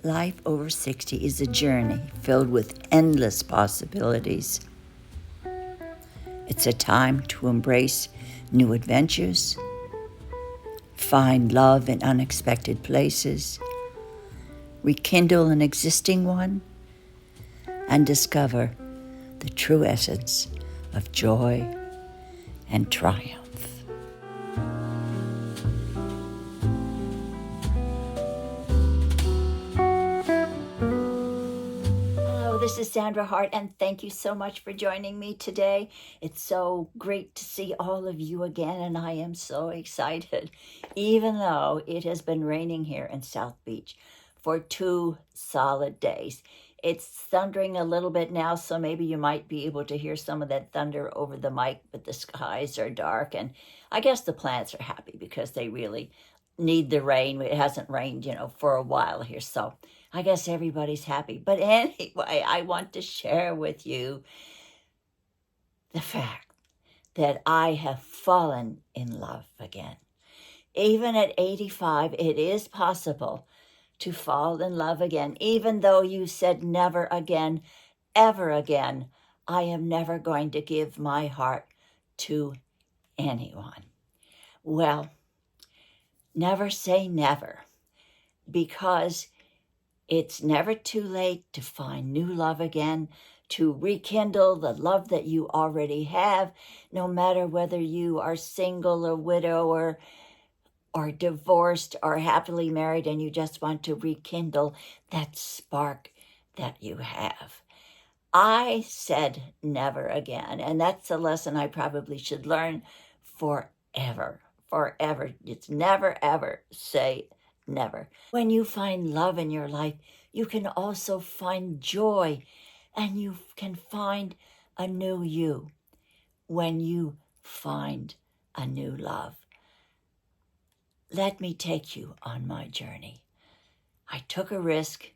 Life over 60 is a journey filled with endless possibilities. It's a time to embrace new adventures, find love in unexpected places, rekindle an existing one, and discover the true essence of joy and triumph. This is Sandra Hart, and thank you so much for joining me today. It's so great to see all of you again, and I am so excited, even though it has been raining here in South Beach for 2 solid days. It's thundering a little bit now, so maybe you might be able to hear some of that thunder over the mic, but the skies are dark, and I guess the plants are happy because they really need the rain. It hasn't rained, for a while here, so I guess everybody's happy. But anyway, I want to share with you the fact that I have fallen in love again. Even at 85, it is possible to fall in love again. Even though you said never again, ever again, I am never going to give my heart to anyone. Well, never say never, because it's never too late to find new love again, to rekindle the love that you already have, no matter whether you are single or widow or divorced or happily married, and you just want to rekindle that spark that you have. I said never again, and that's a lesson I probably should learn forever. Forever. It's never, ever say never. When you find love in your life, you can also find joy, and you can find a new you when you find a new love. Let me take you on my journey. I took a risk,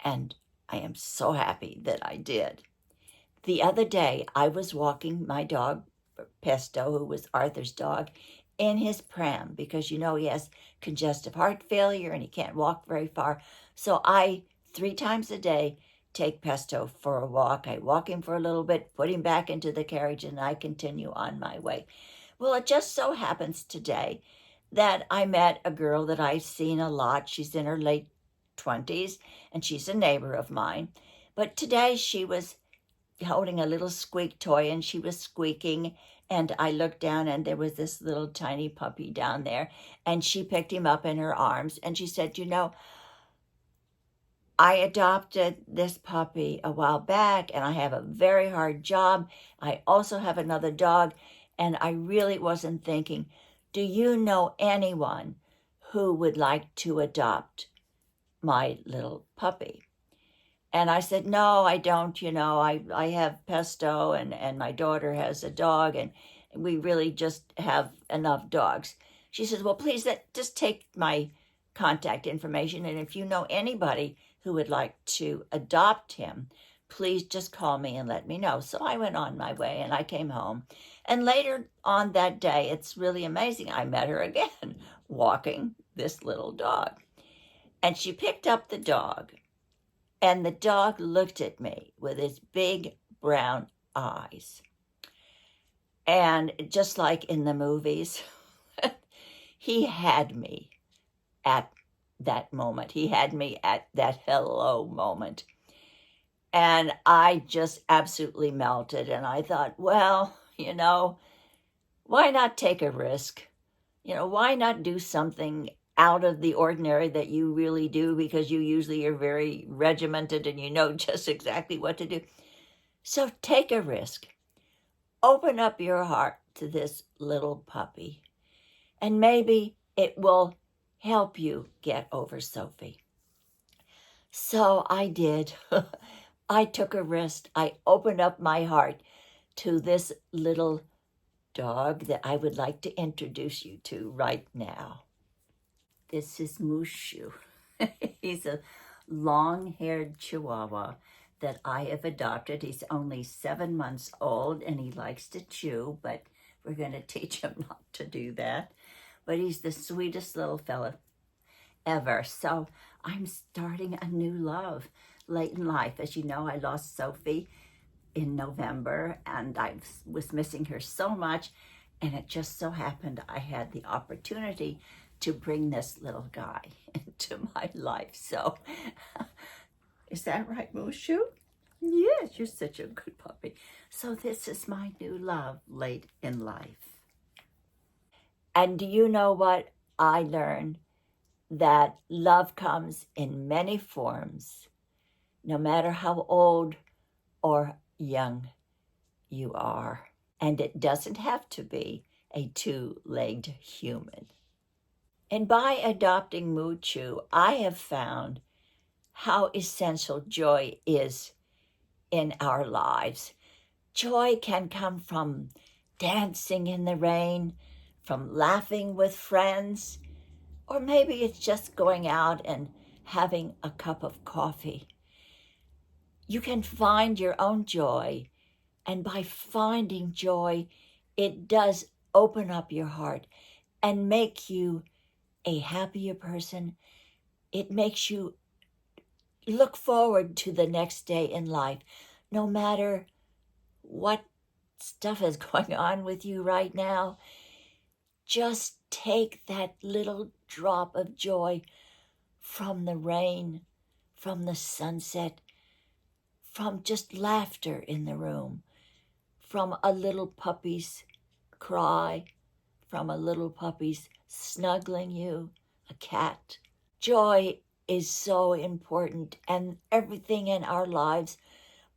and I am so happy that I did. The other day, I was walking my dog, Pesto, who was Arthur's dog, in his pram, because he has congestive heart failure and he can't walk very far. So I, 3 times a day, take Pesto for a walk. I walk him for a little bit, put him back into the carriage, and I continue on my way. Well, it just so happens today that I met a girl that I've seen a lot. She's in her late 20s, and she's a neighbor of mine. But today she was holding a little squeak toy, and she was squeaking, and I looked down, and there was this little tiny puppy down there, and she picked him up in her arms, and she said, I adopted this puppy a while back, and I have a very hard job. I also have another dog, and I really wasn't thinking, do you know anyone who would like to adopt my little puppy? And I said, no, I don't. I have Pesto, and my daughter has a dog, and we really just have enough dogs. She says, well, please, just take my contact information, and if you know anybody who would like to adopt him, please just call me and let me know. So I went on my way, and I came home. And later on that day, it's really amazing, I met her again, walking this little dog. And she picked up the dog, and the dog looked at me with his big brown eyes. And just like in the movies, he had me at that moment. He had me at that hello moment. And I just absolutely melted. And I thought, well, why not take a risk? Why not do something out of the ordinary that you really do, because you usually are very regimented and you know just exactly what to do. So take a risk. Open up your heart to this little puppy, and maybe it will help you get over Sophie. So I did. I took a risk. I opened up my heart to this little dog that I would like to introduce you to right now. This is Mushu. He's a long-haired Chihuahua that I have adopted. He's only 7 months old, and he likes to chew, but we're going to teach him not to do that. But he's the sweetest little fella. ever. So I'm starting a new love late in life. As you know, I lost Sophie in November, and I was missing her so much, and it just so happened I had the opportunity to bring this little guy into my life. So is that right, Mushu? Yes, you're such a good puppy. So this is my new love late in life. And do you know what I learned? That love comes in many forms, no matter how old or young you are. And it doesn't have to be a two-legged human. And by adopting Mushu, I have found how essential joy is in our lives. Joy can come from dancing in the rain, from laughing with friends, or maybe it's just going out and having a cup of coffee. You can find your own joy, and by finding joy, it does open up your heart and make you a happier person. It makes you look forward to the next day in life, no matter what stuff is going on with you right now. Just take that little drop of joy from the rain, from the sunset, from just laughter in the room, from a little puppy's cry, from a little puppy's snuggling you, a cat. Joy is so important, and everything in our lives,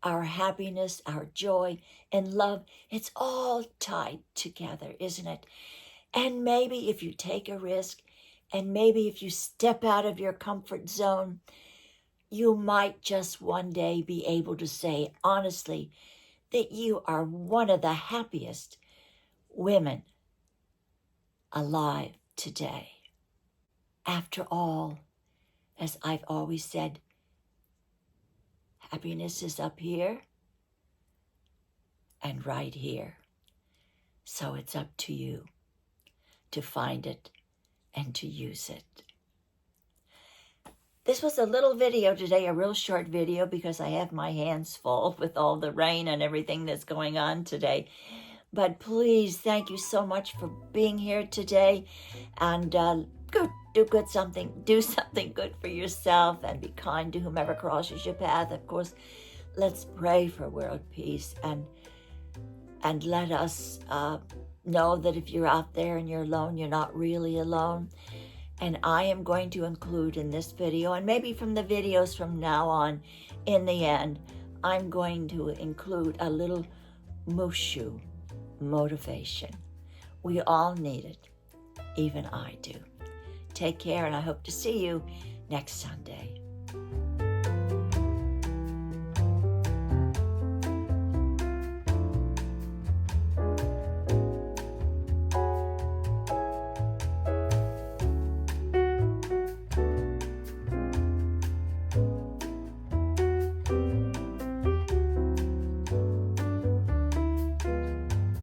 our happiness, our joy, and love, it's all tied together, isn't it? And maybe if you take a risk, and maybe if you step out of your comfort zone, you might just one day be able to say honestly that you are one of the happiest women alive today. After all, as I've always said, happiness is up here and right here. So it's up to you to find it and to use it. This was a little video today, a real short video, because I have my hands full with all the rain and everything that's going on today. But please, thank you so much for being here today, and do something good for yourself, and be kind to whomever crosses your path. Of course, let's pray for world peace, and let us know that if you're out there and you're alone, you're not really alone. And I am going to include in this video, and maybe from the videos from now on, in the end, I'm going to include a little Mushu motivation. We all need it. Even I do. Take care, and I hope to see you next Sunday.